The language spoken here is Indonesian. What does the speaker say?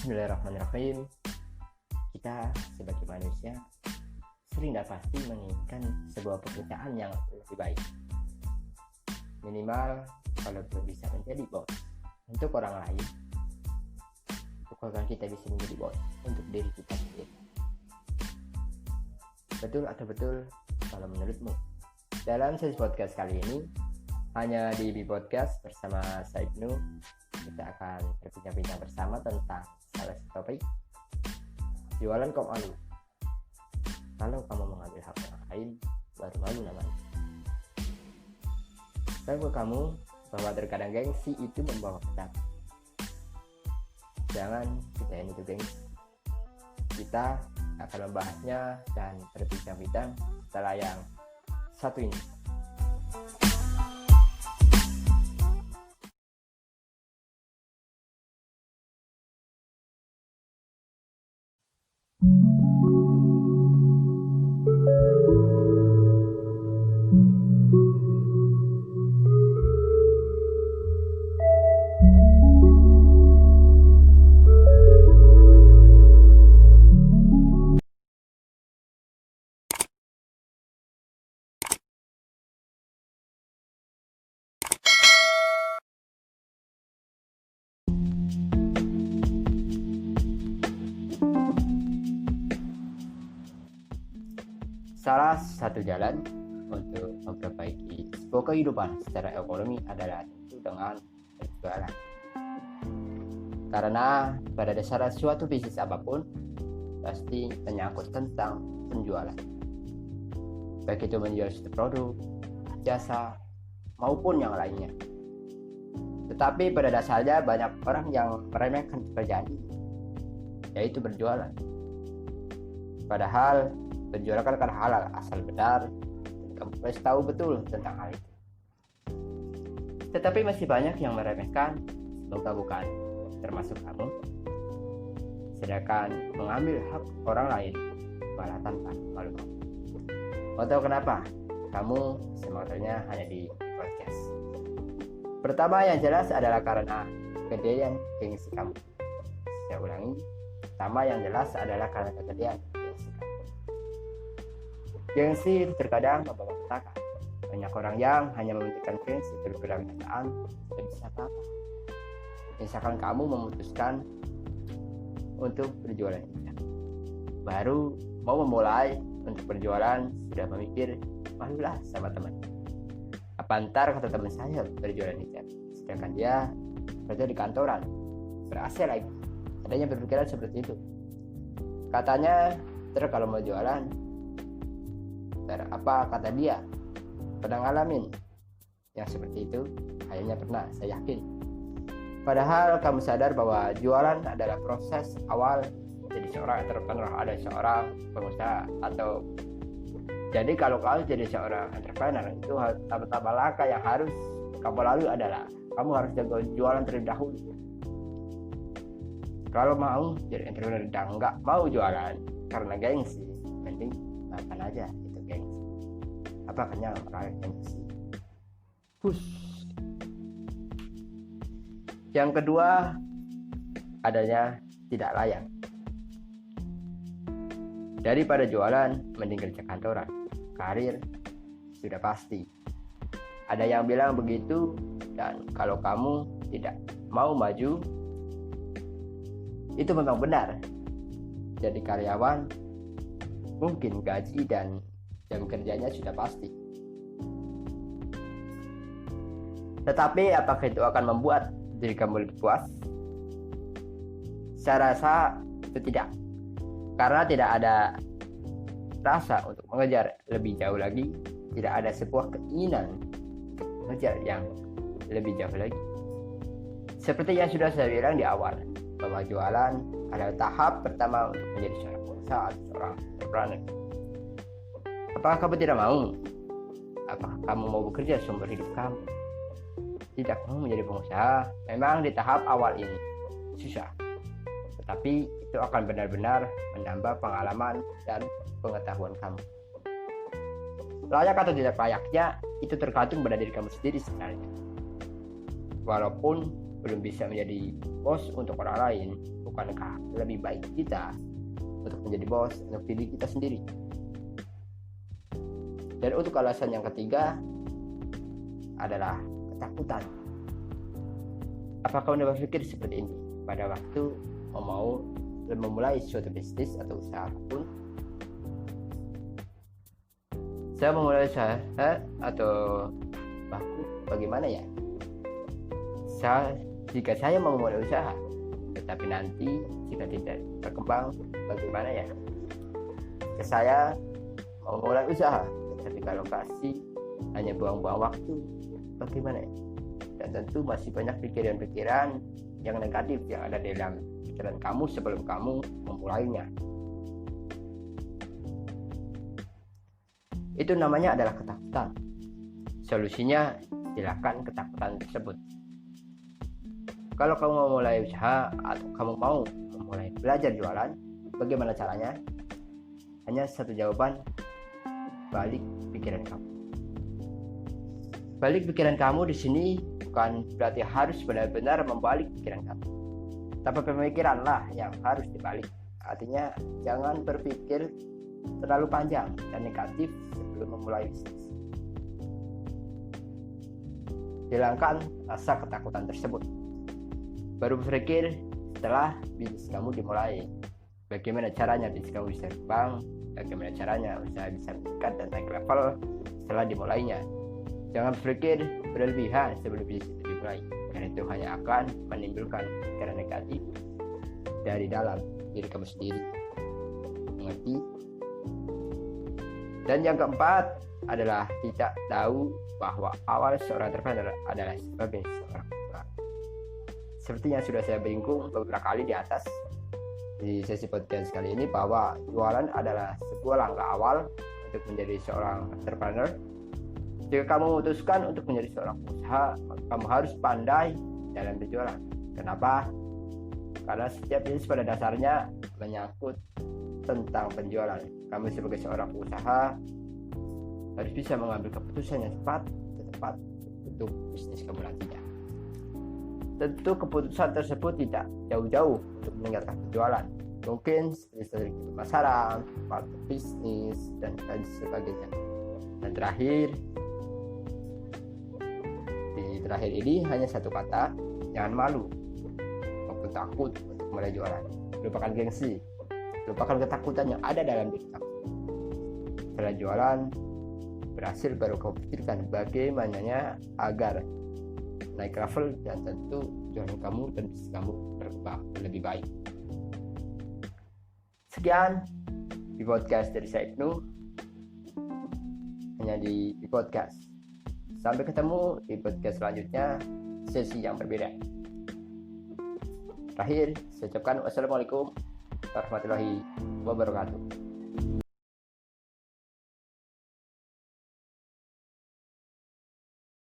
Bismillahirrahmanirrahim. Kita sebagai manusia sering dan pasti menginginkan sebuah pekerjaan yang lebih baik. Minimal kalau belum bisa menjadi bos untuk orang lain, bukan kita bisa menjadi bos untuk diri kita sendiri. Betul atau betul kalau menurutmu? Dalam sesi podcast kali ini, hanya di Podcast bersama Saibnu, kita akan berbincang-bincang bersama tentang salah satu topik, jualan kok malu. Kalau kamu mengambil hak orang lain, baru malu namanya. Tahu kamu bahwa terkadang gengsi itu membawa petaka. Jangan pikirin itu gengsi. Kita akan membahasnya dan berbincang-bincang setelah yang satu ini. Salah satu jalan untuk memperbaiki sebuah kehidupan secara ekonomi adalah tentu dengan berjualan. Karena pada dasar suatu bisnis apapun pasti menyangkut tentang penjualan. Baik itu menjual suatu produk, jasa, maupun yang lainnya. Tetapi pada dasarnya banyak orang yang meremehkan pekerjaan ini, yaitu berjualan. Padahal berjualan kan halal asal benar kamu harus tahu betul tentang hal itu. Tetapi masih banyak yang meremehkan, semoga bukan termasuk kamu, sedangkan mengambil hak orang lain malah tanpa malu. Mau tahu kenapa? Kamu semuanya hanya di podcast. Pertama yang jelas adalah karena kegedean gengsi kamu. Saya ulangi, pertama yang jelas adalah karena kegedean gengsi kamu. Gengsi terkadang membawa petaka. Banyak orang yang hanya mementingkan gengsi daripada kenyataan dan bisa apa-apa. Misalkan kamu memutuskan untuk berjualan ikan, baru mau memulai untuk berjualan sudah memikir, malulah sama teman. Apa ntar kata teman saya berjualan ikan, sedangkan dia kerja di kantoran, ber-AC lagi. Adanya berpikiran seperti itu. Katanya, kalau mau jualan, apa kata dia? Pernah ngalamin yang seperti itu? Kayaknya pernah, saya yakin. Padahal kamu sadar bahwa jualan adalah proses awal jadi seorang entrepreneur, ada seorang pengusaha atau jadi kalau kamu jadi seorang entrepreneur itu tahap-tahap langkah yang harus kamu lalui adalah kamu harus jaga jualan terlebih dahulu. Kalau mau jadi entrepreneur dan nggak mau jualan karena gengsi, mending makan aja itu gengsi. Apa kenyang rakyat gengsi? Yang kedua adanya tidak layak. Daripada jualan, mending kerja kantoran. Karir sudah pasti. Ada yang bilang begitu, dan kalau kamu tidak mau maju, itu memang benar. Jadi karyawan, mungkin gaji dan jam kerjanya sudah pasti. Tetapi apakah itu akan membuat diri kamu lebih puas? Saya rasa itu tidak. Karena tidak ada rasa untuk mengejar lebih jauh lagi, tidak ada sebuah keinginan untuk mengejar yang lebih jauh lagi. Seperti yang sudah saya bilang di awal, bahwa jualan adalah tahap pertama untuk menjadi seorang pengusaha atau seorang entrepreneur. Apakah kamu tidak mau? Apakah kamu mau bekerja seumur hidup kamu? Tidak mau menjadi pengusaha, memang di tahap awal ini susah. Tetapi itu akan benar-benar menambah pengalaman dan pengetahuan kamu. Layak atau tidak layaknya itu tergantung pada diri kamu sendiri sebenarnya. Walaupun belum bisa menjadi bos untuk orang lain, bukankah lebih baik kita untuk menjadi bos untuk diri kita sendiri? Dan untuk alasan yang ketiga adalah ketakutan. Apakah Anda berpikir seperti ini pada waktu mau memulai suatu bisnis atau usaha apapun? Saya memulai usaha atau bagaimana ya? Jika saya mau memulai usaha, tetapi nanti jika tidak berkembang, bagaimana ya? Saya mau memulai usaha, tetapi kalau kasih hanya buang-buang waktu, bagaimana ya? Dan tentu masih banyak pikiran-pikiran yang negatif yang ada di dalam pikiran kamu sebelum kamu memulainya. Itu namanya adalah ketakutan. Solusinya, silakan ketakutan tersebut. Kalau kamu mau mulai usaha atau kamu mau memulai belajar jualan, bagaimana caranya? Hanya satu jawaban, balik pikiran kamu. Balik pikiran kamu di sini bukan berarti harus benar-benar membalik pikiran kamu. Tapi pemikiranlah yang harus dibalik. Artinya jangan berpikir terlalu panjang dan negatif sebelum memulai bisnis. Hilangkan rasa ketakutan tersebut. Baru berpikir setelah bisnis kamu dimulai. Bagaimana caranya bisnis kamu bisa berkembang, bagaimana caranya usaha bisa meningkat dan naik level setelah dimulainya. Jangan berpikir berlebihan sebelum bisnis itu dimulai, karena itu hanya akan menimbulkan pikiran negatif dari dalam diri kamu sendiri. Mengerti? Dan yang keempat adalah tidak tahu bahwa awal seorang entrepreneur adalah sebagai seorang penjual. Seperti yang sudah saya bingung beberapa kali di atas di sesi podcast kali ini, bahwa jualan adalah sebuah langkah awal untuk menjadi seorang entrepreneur. Jika kamu memutuskan untuk menjadi seorang pengusaha, kamu harus pandai dalam berjualan. Kenapa? Karena setiap bisnis pada dasarnya menyangkut tentang penjualan. Kamu sebagai seorang pengusaha harus bisa mengambil keputusan yang tepat untuk bisnis kamu nantinya. Tentu keputusan tersebut tidak jauh-jauh untuk meningkatkan penjualan. Mungkin seperti pemasaran, partner bisnis, dan lain sebagainya. Dan terakhir ini hanya satu kata, jangan malu maupun takut untuk mulai jualan. Lupakan gengsi, lupakan ketakutan yang ada dalam diri kamu. Setelah jualan berhasil, baru kamu pikirkan bagaimananya agar naik level dan tentu jualan kamu dan bisnis kamu berkembang lebih baik. Sekian di podcast dari saya Ibnu, hanya di podcast. Sampai ketemu di podcast selanjutnya, sesi yang berbeda. Terakhir, saya ucapkan wassalamualaikum warahmatullahi wabarakatuh.